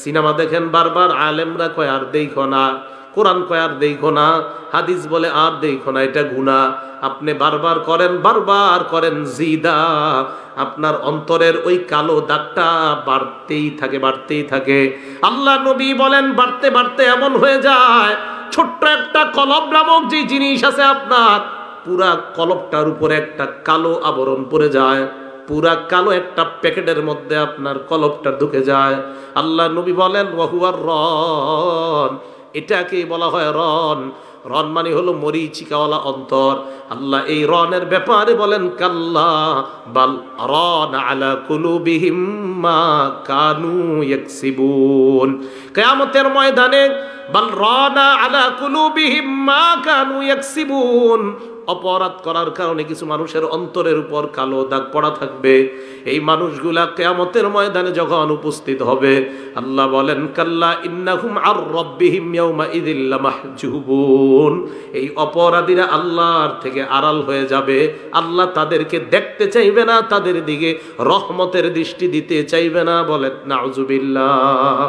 Cinema দেখেন বারবার, আলেমরা কয় আর দেখো না, কোরআন কয় আর দেখো না, হাদিস বলে আর দেখো না, এটা গুনাহ। আপনি বারবার করেন জিদা, আপনার অন্তরের ওই কালো দাগটা বাড়তেই থাকে। আল্লাহ নবী বলেন বাড়তে বাড়তে এমন হয়ে যায়, ছোট্ট একটা কলব নামক যে জিনিস আছে আপনার, পুরা কলবটার উপরে একটা কালো আবরণ পড়ে যায়, পুরা কালো একটা প্যাকেটের মধ্যে আপনার কলবটা ঢুকে যায়। আল্লাহ নবী বলেন ওয়াহুয়ার রন, এটাকে বলা হয় রন। রন মানে হলো মরিচিকাওয়ালা অন্তর। আল্লাহ এই রনের ব্যাপারে বলেন কাল্লা বাল রন আলা কুলুবিহিম মা কানু ইয়াকসিবুন। কিয়ামতের ময়দানে বাল রানা আলা কুলুবিহিম মা কানু ইয়াকসিবুন, অপরাধ করার কারণে কিছু মানুষের অন্তরের উপর কালো দাগ পড়া থাকবে। এই মানুষগুলা কিয়ামতের ময়দানে যখন উপস্থিত হবে, আল্লাহ বলেন কাল্লা ইন্নাহুম আর রাব্বিহিম ইয়াউমা ইযিল লামাহজুবুন, এই অপরাধীরা আল্লাহর থেকে আড়াল হয়ে যাবে। আল্লাহ তাদেরকে দেখতে চাইবে না, তাদের দিকে রহমতের দৃষ্টি দিতে চাইবে না। বলেন নাউজুবিল্লাহ।